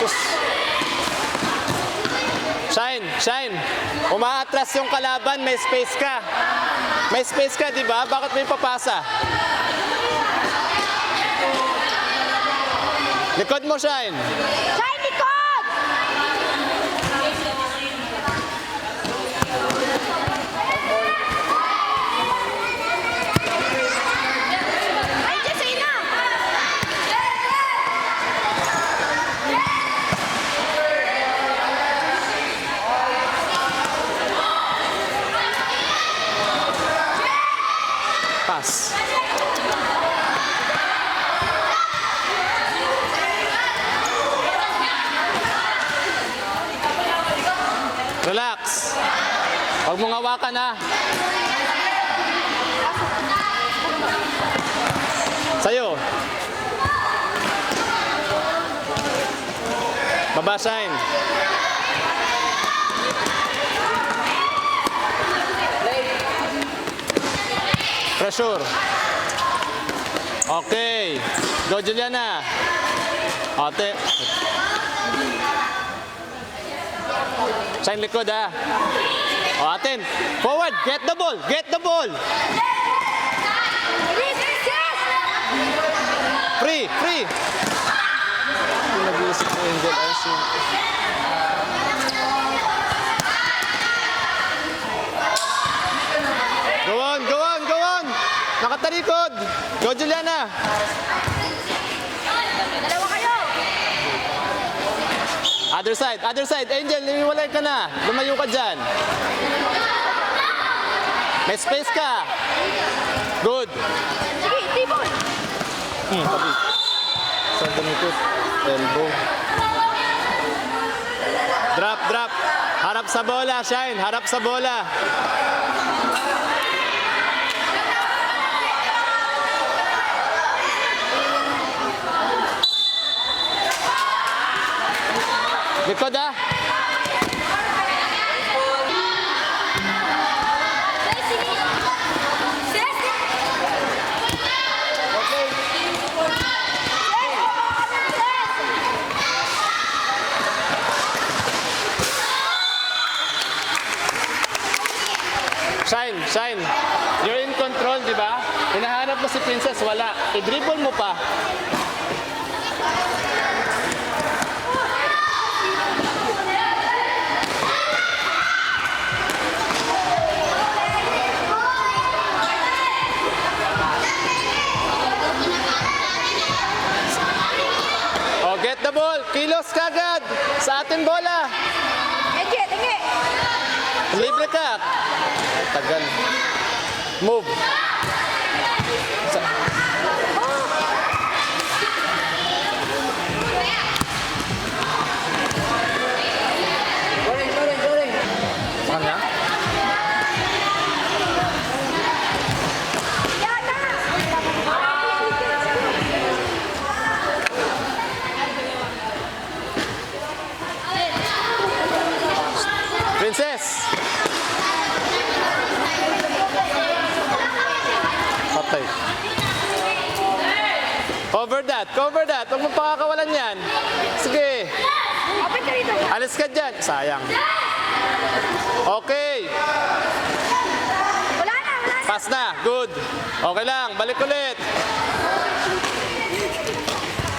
Sus. Shine. Umaatras yung kalaban, may space ka. May space ka, di ba? Bakit mo ipapasa? Likod mo, Shine. Shine, likod! Ay, Jessina! Pass. Relax. Huwag mong hawakan ha. Sa'yo. Baba, Shine. Pressure. Okay. Go, Juliana. Ate. Shine likod ha. O atin. Forward. Get the ball. Get the ball. Free. Nag-iisip ko Angel RC. Go on. Nakatalikod. Go, Juliana. Dalawa kayo! Other side. Angel, niliwalay ka na. Lumayo ka dyan. May space ka. Good. Sige, tibol! Tabi. Sa tumikot. Elbow. Drop. Harap sa bola, Shine. Harap sa bola. Likod ah. Shine. You're in control, di ba? Hinahanap mo si Princess, wala. I-dribble mo pa. Oh, get the ball. Kilos kagad. Sa atin bola. Enge! Libre ka. Ay, tagal. Move. Saan niya? Princess! Patay. Cover that. Huwag mong pakakawalan yan. Sige. Open ka rito! Alis ka dyan. Sayang. Okay. Wala na! Pass na. Good. Okay lang. Balik ulit.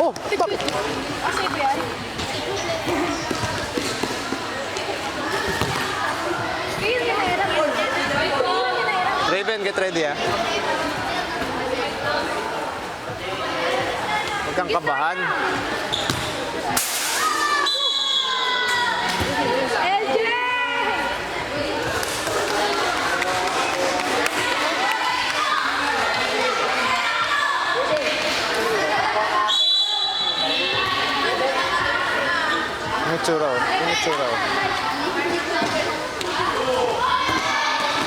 Oh, bakit? Save yan. Raven, get ready ah. Huwag kang kabahan. LJ! Churro.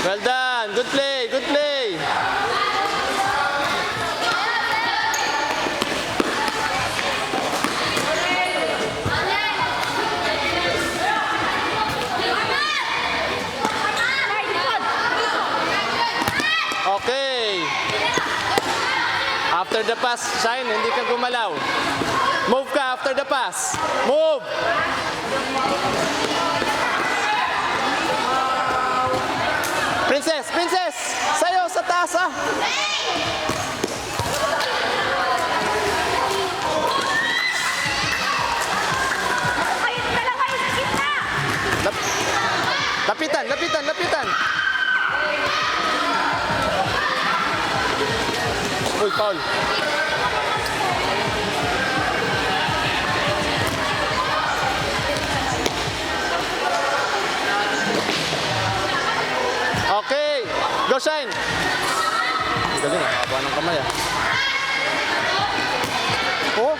Well done. Good play. Okay. After the pass, Shine, hindi ka gumalaw. Move ka after the pass. Move! Princess! Princess! Sayo sa taas ah! Kayo dalawa kayo sa gitna. Lapitan! Lapitan! Lapitan! Uy, Paul! Okay! Go, Shine! Galing ah, haba ng kamay ah. Oh!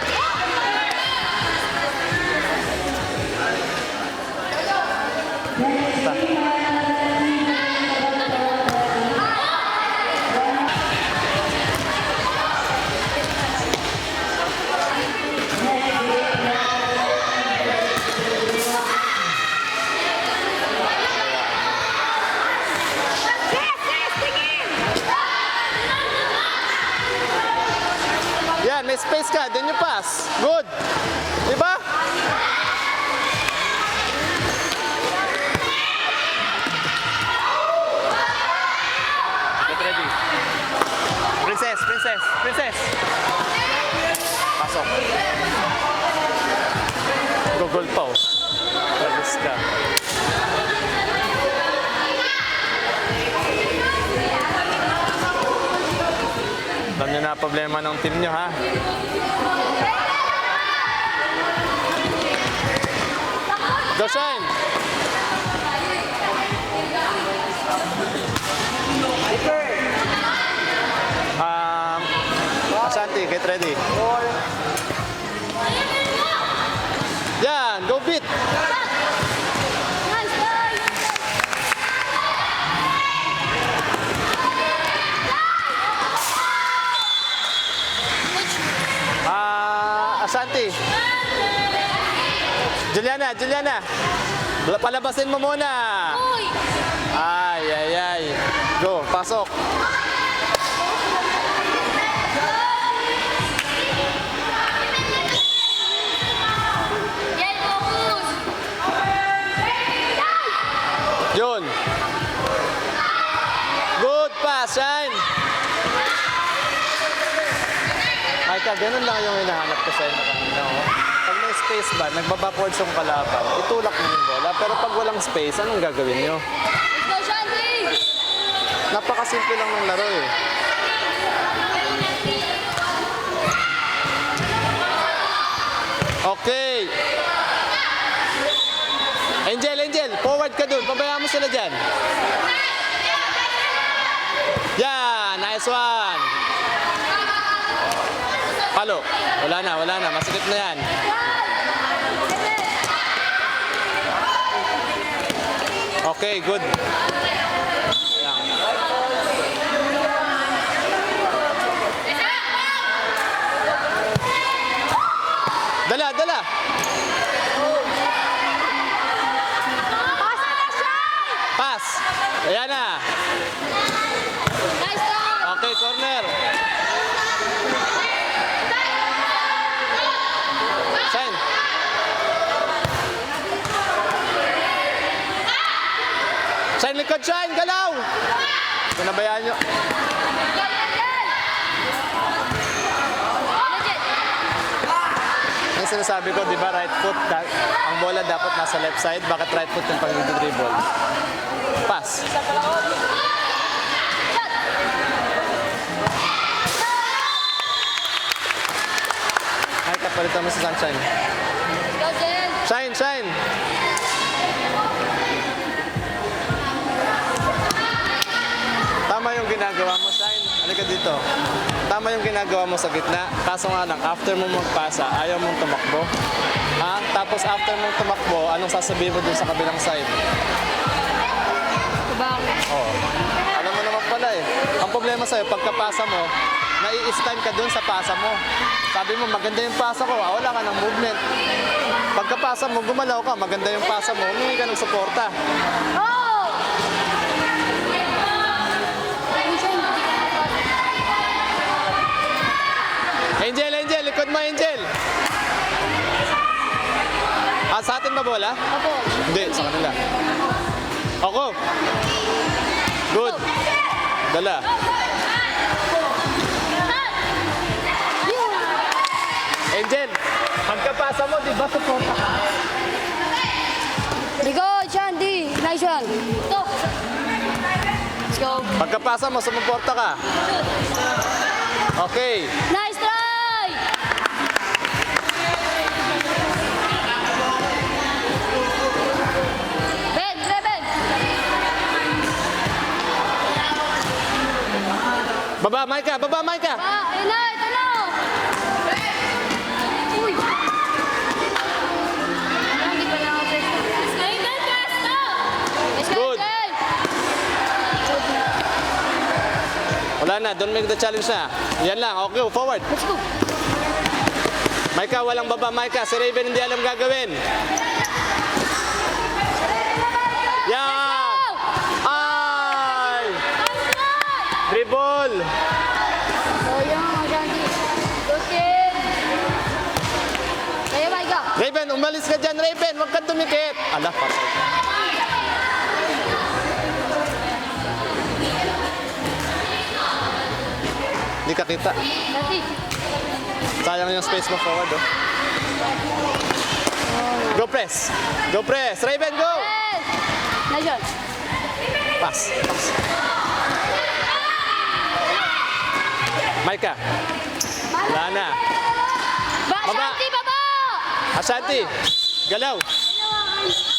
Yes, yes, tingin. Yan, may space ka, then you pass. Good! Diba? Get ready. Princess, princess, princess. Pasok. Gogol pa oh. Alis ka. Alam niyo na problema ng team niyo ha. Go Shine! Ashanti, get ready. Yan, go beat! Nice, nice. Ashanti. Juliana, Juliana. Palabasin mo muna. Ay, ay, ay. Go, pasok. Yun. Good pass, Shine. Micah, ganun lang yung hinahanap ko sa'yo na kanina. Oh. Pag may space ba, nagbabakwards yung kalaban, itulak mo yung bola. Pero pag walang space, anong gagawin nyo? Let's go, Shanti. Napakasimple lang ng laro eh. Okay. Angel, Angel, forward ka dun. Pabayaan mo sila dyan. Yan, nice one. Palo. Wala na, wala na. Masikip na yan. Okay, good. Ayan. Dala, dala. Pasa na siya. Pass. Ayan na. Nice one. Okay, corner. Shine. Shine, likod, Shine. Galaw. Pinabayaan nyo. Yung sinasabi ko, di ba, right foot, ang bola dapat nasa left side. Bakit right foot yung pag-dribble? Pass. Ay, kapalitan mo si Sunshine. Go, Jen. Shine, shine. Tama yung ginagawa mo, Shine. Halika dito. Tama yung ginagawa mo sa gitna. Kaso nga lang, after mo magpasa, ayaw mong tumakbo. Ha? Tapos after mong tumakbo, anong sasabihin mo dun sa kabilang side? Bakit? Oo. Alam mo naman pala eh. Ang problema sa'yo, pagkapasa mo, nai-stand ka dun sa pasa mo. Sabi mo, maganda yung pasa ko, wala ka ng movement. Pagkapasa mo, gumalaw ka, maganda yung pasa mo, humingi ka ng suporta. Oh! Angel, Angel, likod mo, Angel. Ah, sa atin ba bola? Opo. Hindi, sa kanila. Ako. Good. Dala. Angel, pagkapasa mo, di ba suporta ka? Go, Shandy. Nice one. Go. Let's go. Pagkapasa mo, sumuporta ka. Okay. Nice try. Ben, Ben. Baba, Maika! Baba, Maika! Ah, ayun na, ito na. Uy. Hindi pa na ako first. Let's go, Good. Jen. Wala na, don't make the challenge na. Yan lang, okay, forward. Let's go. Maika, walang baba, Maika. Si Raven hindi alam gagawin. Yan! Ay! Dribble! Oh, yan, Shandy. Go, Jen. Kaya, Micah. Raven, umalis ka dyan, Raven. Huwag kang tumikit. Ala, patay. Hindi ka kita. Dati. Sayang yung space mo forward, oh. Go press. Go press. Raven, go! Yes. Nice one. Pass. Pass. Maika. Wala na. Ba, Baba. Shandy, baba. Ashanti. Galaw. Dalawa.